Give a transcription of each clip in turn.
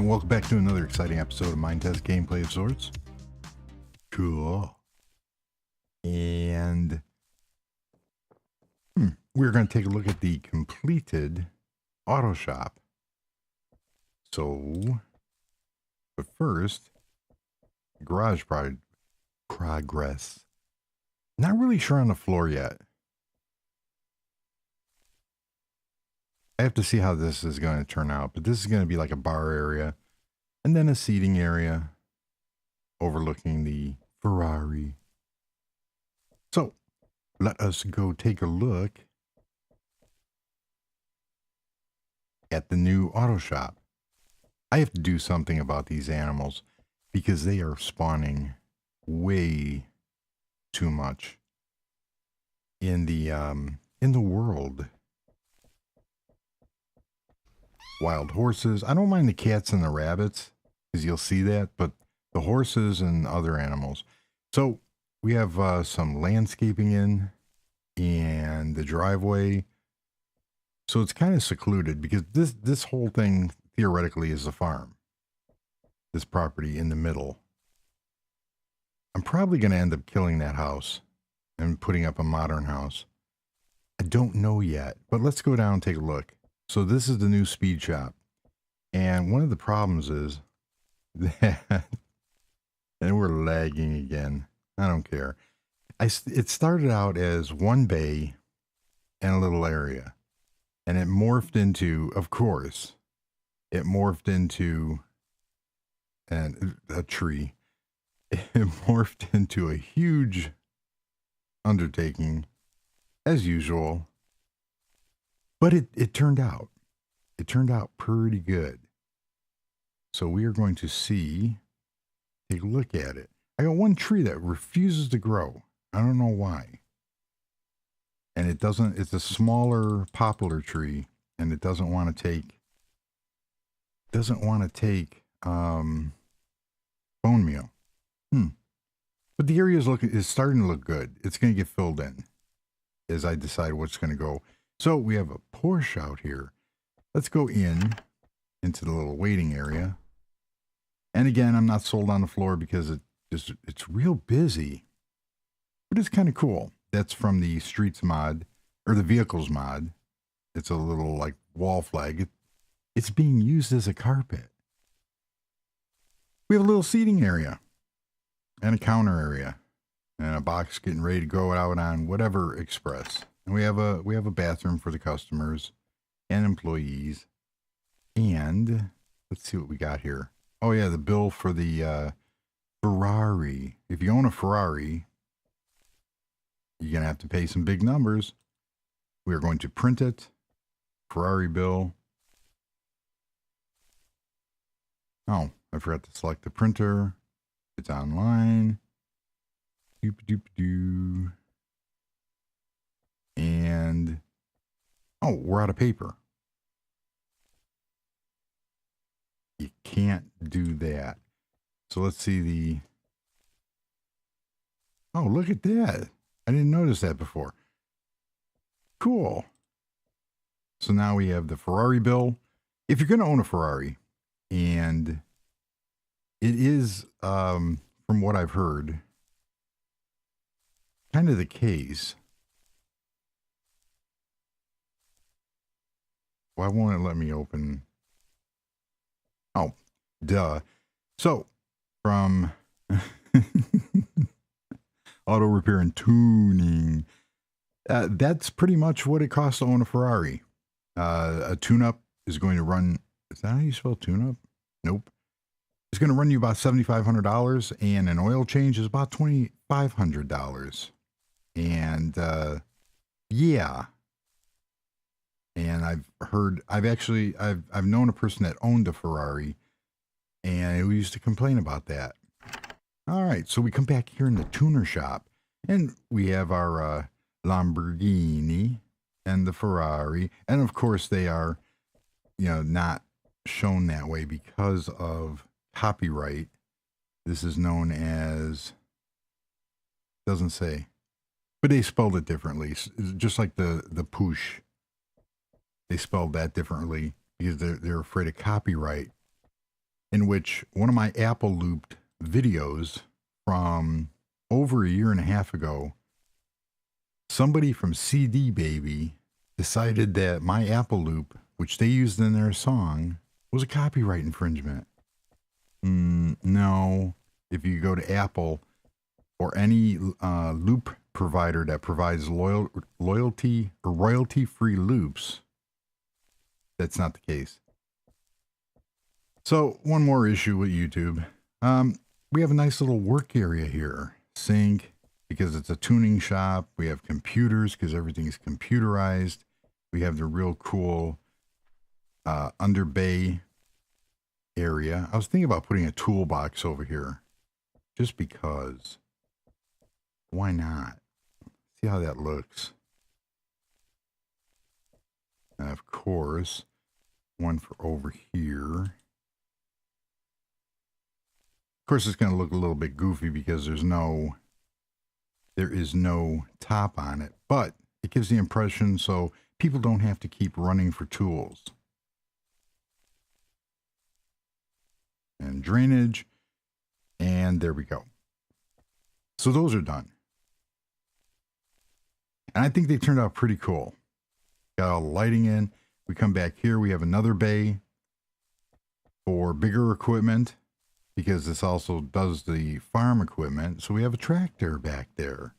And welcome back to another exciting episode of Minetest gameplay of sorts. Cool. And we're going to take a look at the completed auto shop. So, but first, garage progress. Not really sure on the floor yet. I have to see how this is going to turn out, but this is going to be like a bar area and then a seating area overlooking the Ferrari. So let us go take a look at the new auto shop. I have to do something about these animals because they are spawning way too much in the world. Wild horses. I don't mind the cats and the rabbits because you'll see that, but the horses and other animals. So we have some landscaping in and the driveway. So it's kind of secluded because this whole thing theoretically is a farm. This property in the middle. I'm probably going to end up killing that house and putting up a modern house. I don't know yet, but let's go down and take a look. So this is the new speed shop. And one of the problems is that, and we're lagging again. I don't care. It started out as one bay and a little area. And it morphed into, of course, it morphed into a tree. It morphed into a huge undertaking, as usual. But it turned out. It turned out pretty good. So we are going to take a look at it. I got one tree that refuses to grow. I don't know why. And it's a smaller poplar tree, and it doesn't want to take bone meal. But the area is starting to look good. It's going to get filled in as I decide what's going to go. So we have a Porsche out here. Let's go into the little waiting area. And again, I'm not sold on the floor because it's real busy, but it's kind of cool. That's from the streets mod or the vehicles mod. It's a little like wall flag. It's being used as a carpet. We have a little seating area and a counter area and a box getting ready to go out on whatever express. And we have a bathroom for the customers and employees. And let's see what we got here. Oh yeah, the bill for the Ferrari. If you own a Ferrari, you're going to have to pay some big numbers. We are going to print it. Ferrari bill. Oh, I forgot to select the printer. It's online. Doop-a-doop-a-doo. And, oh, we're out of paper. You can't do that. So let's see oh, look at that. I didn't notice that before. Cool. So now we have the Ferrari bill. If you're going to own a Ferrari, and it is, from what I've heard, kind of the case. Why won't it let me open? Oh, duh. So, from auto repair and tuning, that's pretty much what it costs to own a Ferrari. A tune-up is going to run, is that how you spell tune-up? Nope. It's going to run you about $7,500, and an oil change is about $2,500. And, yeah. And I've known a person that owned a Ferrari, and who used to complain about that. All right, so we come back here in the tuner shop, and we have our Lamborghini and the Ferrari, and of course they are, not shown that way because of copyright. This is known as, doesn't say, but they spelled it differently, just like the push. They spelled that differently because they're afraid of copyright. in which one of my Apple looped videos from over a year and a half ago, somebody from CD Baby decided that my Apple loop, which they used in their song, was a copyright infringement. No. If you go to Apple or any loop provider that provides loyalty or royalty-free loops, that's not the case. So one more issue with YouTube. We have a nice little work area here. Sink, because it's a tuning shop. We have computers because everything's computerized. We have the real cool under bay area. I was thinking about putting a toolbox over here just because. Why not? See how that looks. And of course, one for over here. Of course, it's going to look a little bit goofy because there is no top on it, but it gives the impression so people don't have to keep running for tools. And drainage, and there we go. So those are done. And I think they turned out pretty cool. Got all the lighting in. We come back here, we have another bay for bigger equipment, because this also does the farm equipment. So we have a tractor back there.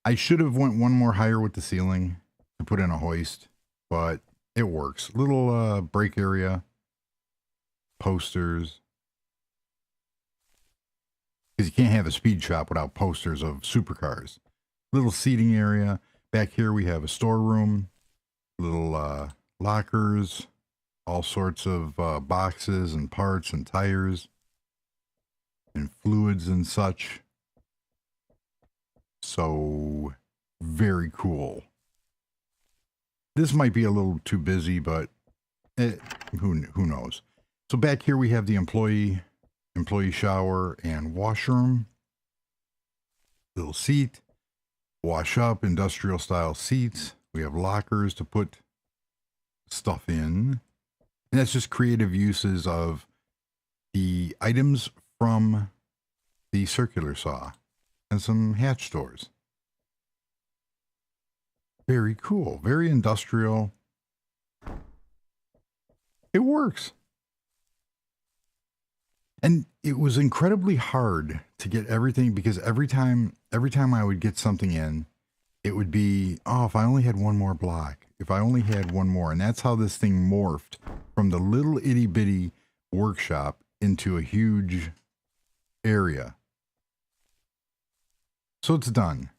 I should have went one more higher with the ceiling to put in a hoist, but it works. Little break area, posters. Because you can't have a speed shop without posters of supercars. Little seating area. Back here we have a storeroom, little lockers, all sorts of boxes and parts and tires and fluids and such. So very cool. This might be a little too busy, but who knows? So back here we have the employee shower and washroom. Little seat, wash up, industrial style seats. We have lockers to put stuff in. And that's just creative uses of the items from the circular saw and some hatch doors. Very cool. Very industrial. It works. And it was incredibly hard to get everything because every time I would get something in, it would be, oh, if I only had one more block, if I only had one more. And that's how this thing morphed from the little itty bitty workshop into a huge area. So it's done.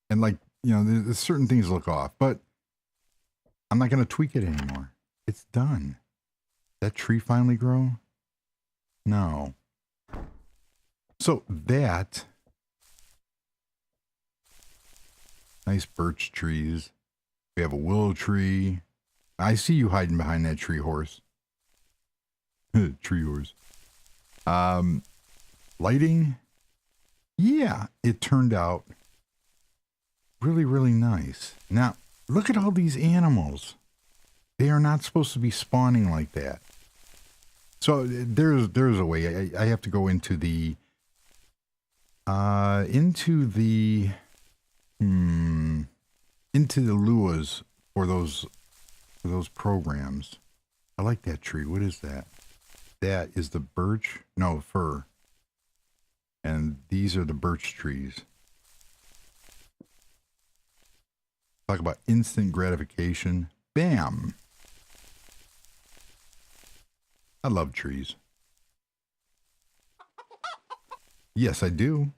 And like, you know, there's certain things look off, but I'm not going to tweak it anymore. It's done. That tree finally grow? No. So that, nice birch trees. We have a willow tree. I see you hiding behind that tree horse. Tree horse. Lighting. Yeah, it turned out really, really nice. Now, look at all these animals. They are not supposed to be spawning like that. So there's a way. I have to go into the luas for those programs. I like that tree. What is that? That is the birch. No, fir. And these are the birch trees. Talk about instant gratification. Bam. I love trees. Yes, I do.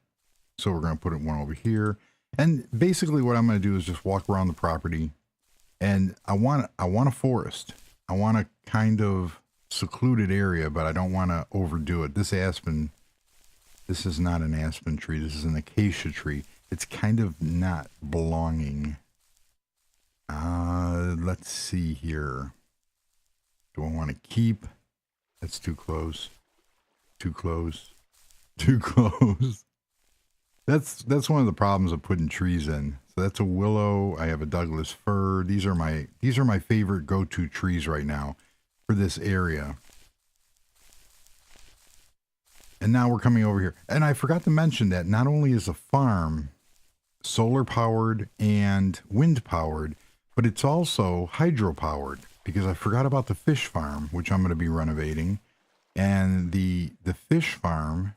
So we're going to put one over here. And basically what I'm going to do is just walk around the property. And I want a forest. I want a kind of secluded area, but I don't want to overdo it. This aspen, this is not an aspen tree. This is an acacia tree. It's kind of not belonging. Let's see here. Do I want to keep? That's too close. Too close. Too close. That's one of the problems of putting trees in. So that's a willow. I have a Douglas fir. These are my favorite go-to trees right now for this area. And now we're coming over here. And I forgot to mention that not only is the farm solar powered and wind powered, but it's also hydro powered, because I forgot about the fish farm, which I'm going to be renovating. And the fish farm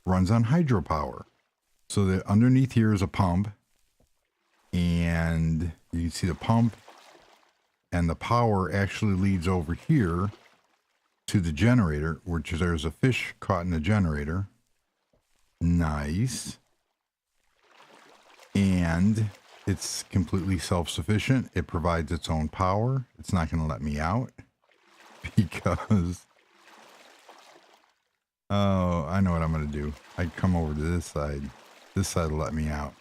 runs on hydropower. So that underneath here is a pump, and you can see the pump, and the power actually leads over here to the generator, which there's a fish caught in the generator. Nice. And it's completely self-sufficient. It provides its own power. It's not going to let me out because, oh, I know what I'm going to do. I come over to this side. This side will let me out.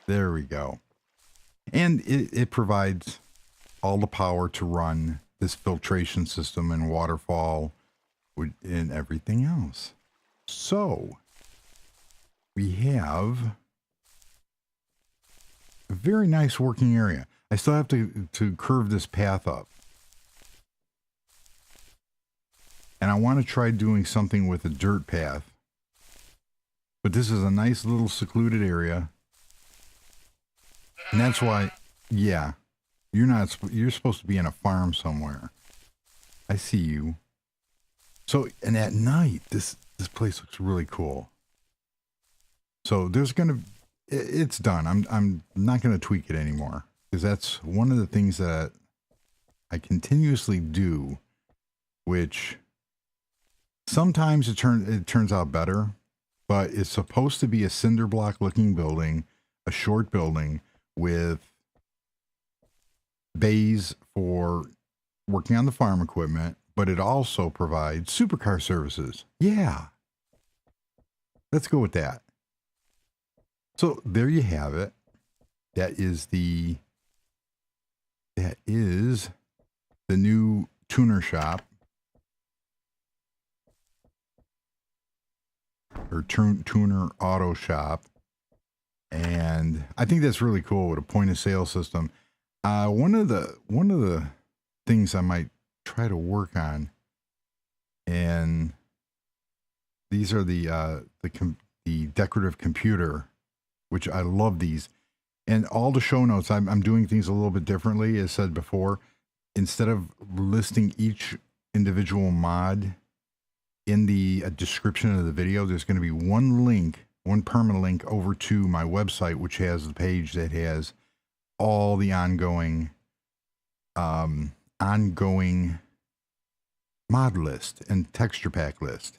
There we go. And it provides all the power to run this filtration system and waterfall and everything else. So we have a very nice working area. I still have to curve this path up. And I want to try doing something with a dirt path. But this is a nice little secluded area. And that's why, yeah, you're supposed to be in a farm somewhere. I see you. So, and at night, this place looks really cool. So there's going to, it's done. I'm not going to tweak it anymore, because that's one of the things that I continuously do, which sometimes it turns out better, but it's supposed to be a cinder block looking building, a short building with bays for working on the farm equipment, but it also provides supercar services. Yeah. Let's go with that. So there you have it. That is the new tuner shop, or tuner auto shop. And I think that's really cool with a point of sale system. One of the things I might try to work on, and these are the decorative computer, which I love these. And all the show notes, I'm doing things a little bit differently, as said before. Instead of listing each individual mod in the description of the video, there's going to be one link, one permanent link over to my website, which has the page that has all the ongoing mod list and texture pack list.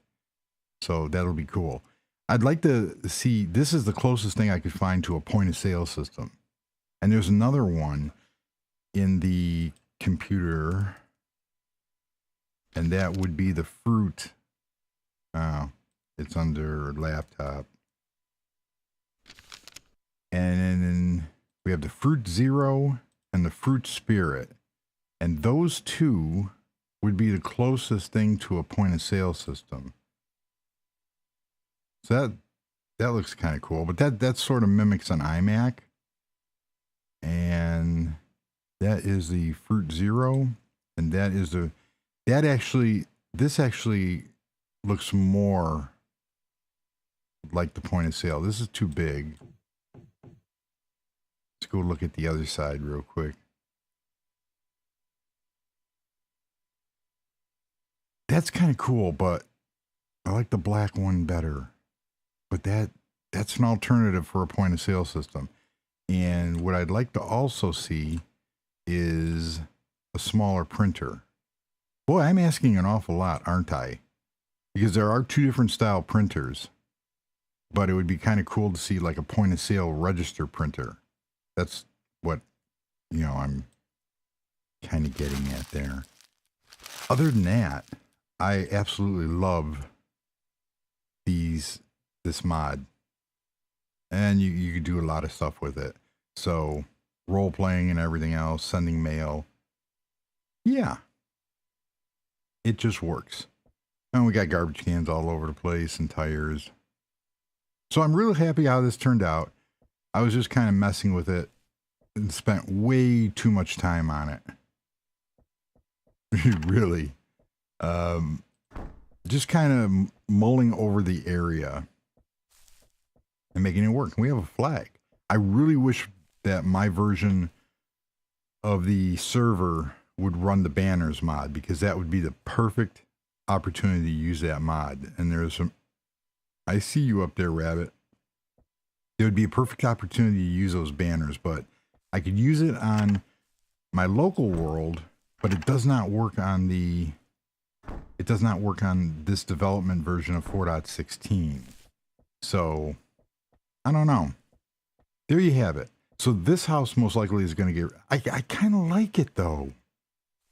So that'll be cool. I'd like to see, this is the closest thing I could find to a point of sale system. And there's another one in the computer, and that would be the fruit. It's under laptop. And then we have the Fruit Zero and the Fruit Spirit. And those two would be the closest thing to a point of sale system. So that looks kind of cool, but that sort of mimics an iMac. And that is the Fruit Zero, and that is this actually looks more like the point of sale. This is too big. Let's go look at the other side real quick. That's kind of cool, but I like the black one better. But that's an alternative for a point of sale system. And what I'd like to also see is a smaller printer. Boy, I'm asking an awful lot, aren't I? Because there are two different style printers, but it would be kind of cool to see like a point of sale register printer. That's what, I'm kind of getting at there. Other than that, I absolutely love this mod. And you could do a lot of stuff with it. So role playing and everything else, sending mail. Yeah. It just works. And we got garbage cans all over the place and tires. So I'm really happy how this turned out. I was just kind of messing with it and spent way too much time on it. Really. just kind of mulling over the area and making it work. We have a flag. I really wish that my version of the server would run the banners mod, because that would be the perfect opportunity to use that mod. And there's some, I see you up there, Rabbit. It would be a perfect opportunity to use those banners, but I could use it on my local world, but it does not work on this development version of 4.16. So I don't know. There you have it. So this house most likely is going to get, I kind of like it though.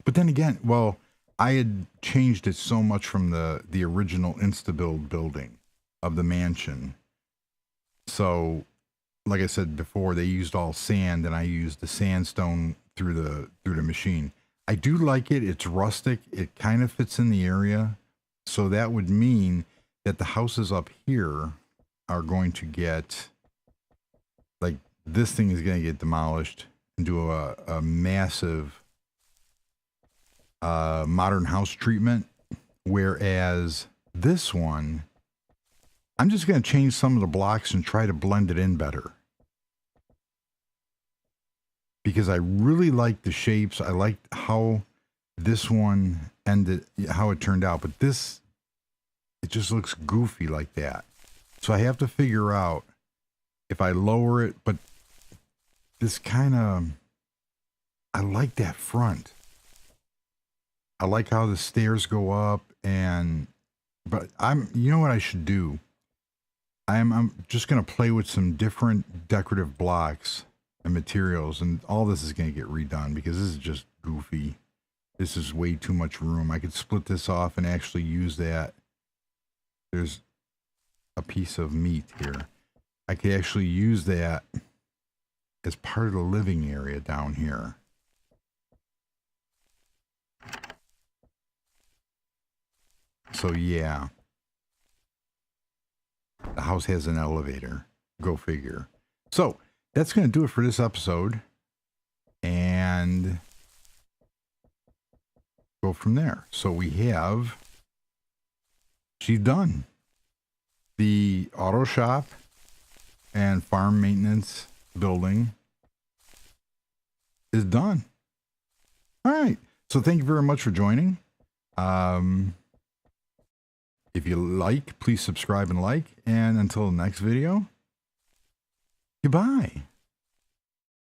But then again, well, I had changed it so much from the original InstaBuild building of the mansion. So like I said before, they used all sand and I used the sandstone through the machine. I do like it. It's rustic. It kind of fits in the area. So that would mean that the houses up here are going to get, like, this thing is going to get demolished and do a massive modern house treatment. Whereas this one, I'm just going to change some of the blocks and try to blend it in better. Because I really like the shapes. I like how this one ended, how it turned out. But this, it just looks goofy like that. So I have to figure out if I lower it. But this kind of, I like that front. I like how the stairs go up. But you know what I should do? I'm just going to play with some different decorative blocks and materials, and all this is going to get redone because this is just goofy. This is way too much room. I could split this off and actually use that. There's a piece of meat here. I could actually use that as part of the living area down here. So yeah, the house has an elevator. Go figure. So that's going to do it for this episode, and go from there. So we have, she's done. The auto shop and farm maintenance building is done. All right. So thank you very much for joining. If you like, please subscribe and like. And until the next video, goodbye.